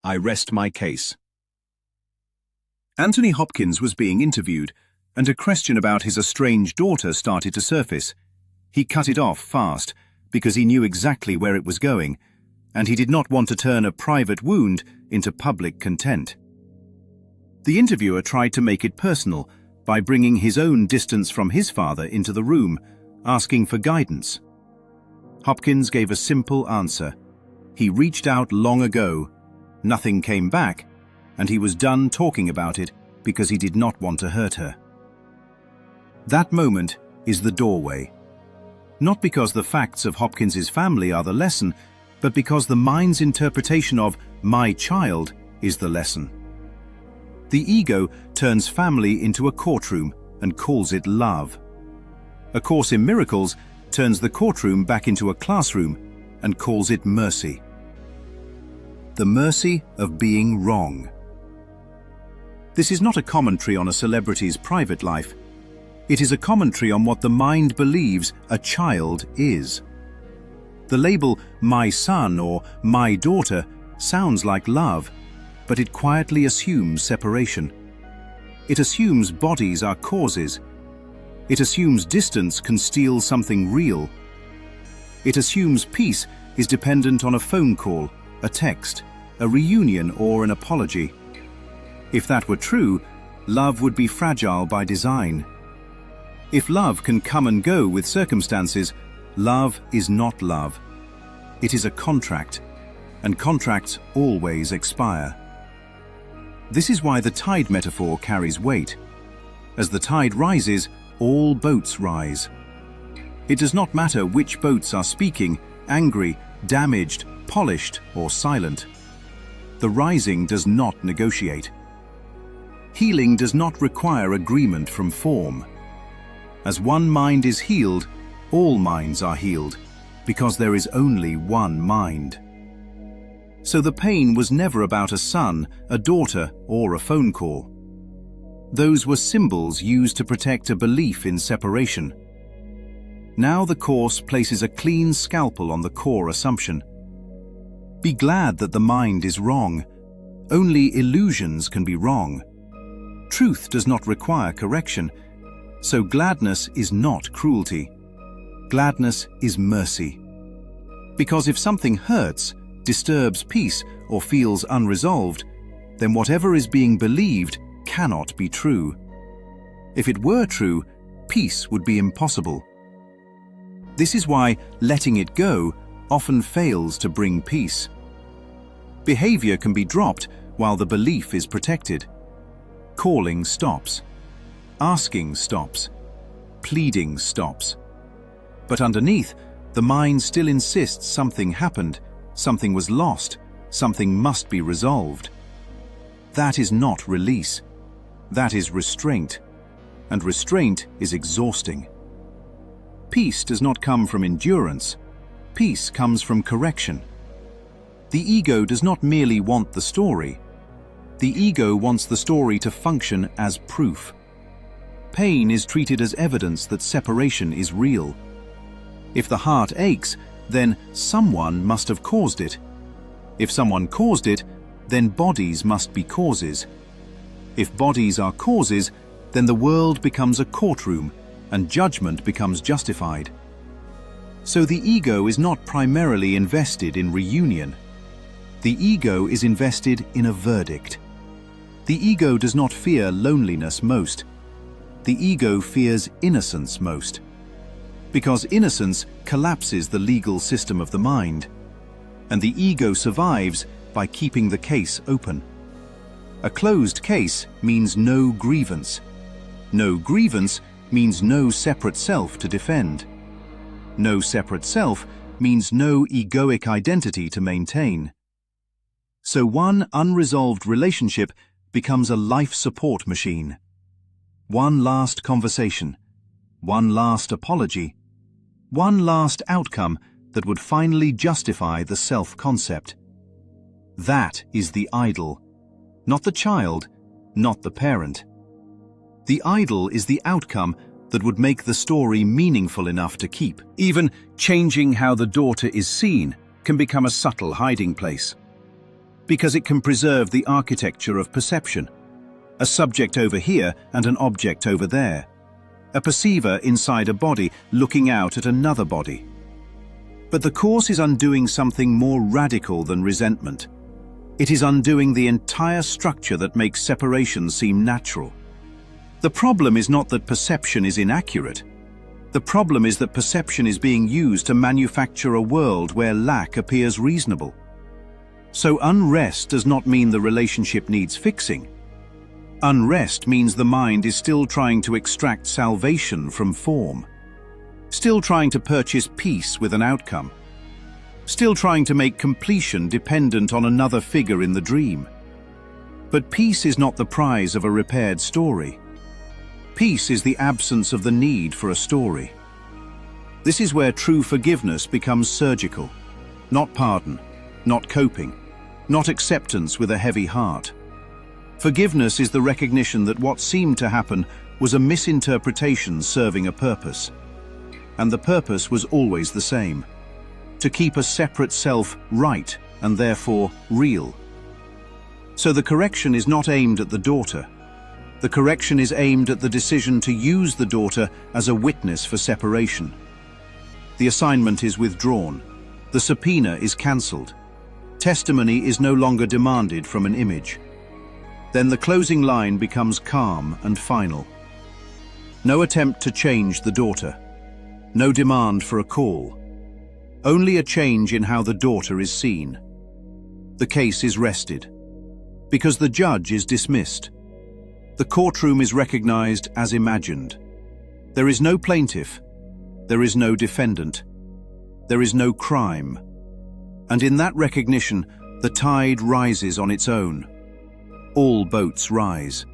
I rest my case. Anthony Hopkins was being interviewed, and a question about his estranged daughter started to surface. He cut it off fast, because he knew exactly where it was going, and he did not want to turn a private wound into public content. The interviewer tried to make it personal by bringing his own distance from his father into the room, asking for guidance. Hopkins gave a simple answer. He reached out long ago, nothing came back, and he was done talking about it because he did not want to hurt her. That moment is the doorway. Not because the facts of Hopkins's family are the lesson, but because the mind's interpretation of my child is the lesson. The ego turns family into a courtroom and calls it love. A Course in Miracles turns the courtroom back into a classroom and calls it mercy. The mercy of being wrong. This is not a commentary on a celebrity's private life. It is a commentary on what the mind believes a child is. The label my son or my daughter sounds like love, but it quietly assumes separation. It assumes bodies are causes. It assumes distance can steal something real. It assumes peace is dependent on a phone call, a text, a reunion, or an apology. If that were true, love would be fragile by design. If love can come and go with circumstances, love is not love. It is a contract, and contracts always expire. This is why the tide metaphor carries weight. As the tide rises, all boats rise. It does not matter which boats are speaking, angry, damaged, polished, or silent. The rising does not negotiate. Healing does not require agreement from form. As one mind is healed, all minds are healed, because there is only one mind. So the pain was never about a son, a daughter, or a phone call. Those were symbols used to protect a belief in separation. Now the Course places a clean scalpel on the core assumption. Be glad that the mind is wrong. Only illusions can be wrong. Truth does not require correction, so gladness is not cruelty. Gladness is mercy. Because if something hurts, disturbs peace, or feels unresolved, then whatever is being believed cannot be true. If it were true, peace would be impossible. This is why letting it go often fails to bring peace. Behavior can be dropped while the belief is protected. Calling stops. Asking stops. Pleading stops. But underneath, the mind still insists something happened, something was lost, something must be resolved. That is not release. That is restraint. And restraint is exhausting. Peace does not come from endurance. Peace comes from correction. The ego does not merely want the story. The ego wants the story to function as proof. Pain is treated as evidence that separation is real. If the heart aches, then someone must have caused it. If someone caused it, then bodies must be causes. If bodies are causes, then the world becomes a courtroom and judgment becomes justified. So the ego is not primarily invested in reunion. The ego is invested in a verdict. The ego does not fear loneliness most. The ego fears innocence most. Because innocence collapses the legal system of the mind, and the ego survives by keeping the case open. A closed case means no grievance. No grievance means no separate self to defend. No separate self means no egoic identity to maintain. So one unresolved relationship becomes a life support machine. One last conversation, one last apology, one last outcome that would finally justify the self-concept. That is the idol, not the child, not the parent. The idol is the outcome that would make the story meaningful enough to keep. Even changing how the daughter is seen can become a subtle hiding place. because it can preserve the architecture of perception. A subject over here and an object over there. A perceiver inside a body looking out at another body. But the Course is undoing something more radical than resentment. It is undoing the entire structure that makes separation seem natural. The problem is not that perception is inaccurate. The problem is that perception is being used to manufacture a world where lack appears reasonable. So unrest does not mean the relationship needs fixing. Unrest means the mind is still trying to extract salvation from form. Still trying to purchase peace with an outcome. Still trying to make completion dependent on another figure in the dream. But peace is not the prize of a repaired story. Peace is the absence of the need for a story. This is where true forgiveness becomes surgical. Not pardon, not coping, not acceptance with a heavy heart. Forgiveness is the recognition that what seemed to happen was a misinterpretation serving a purpose. And the purpose was always the same: to keep a separate self right and therefore real. So the correction is not aimed at the daughter. The correction is aimed at the decision to use the daughter as a witness for separation. The assignment is withdrawn. The subpoena is cancelled. Testimony is no longer demanded from an image. Then the closing line becomes calm and final. No attempt to change the daughter. No demand for a call. Only a change in how the daughter is seen. The case is rested. Because the judge is dismissed. The courtroom is recognized as imagined. There is no plaintiff. There is no defendant. There is no crime. And in that recognition, the tide rises on its own. All boats rise.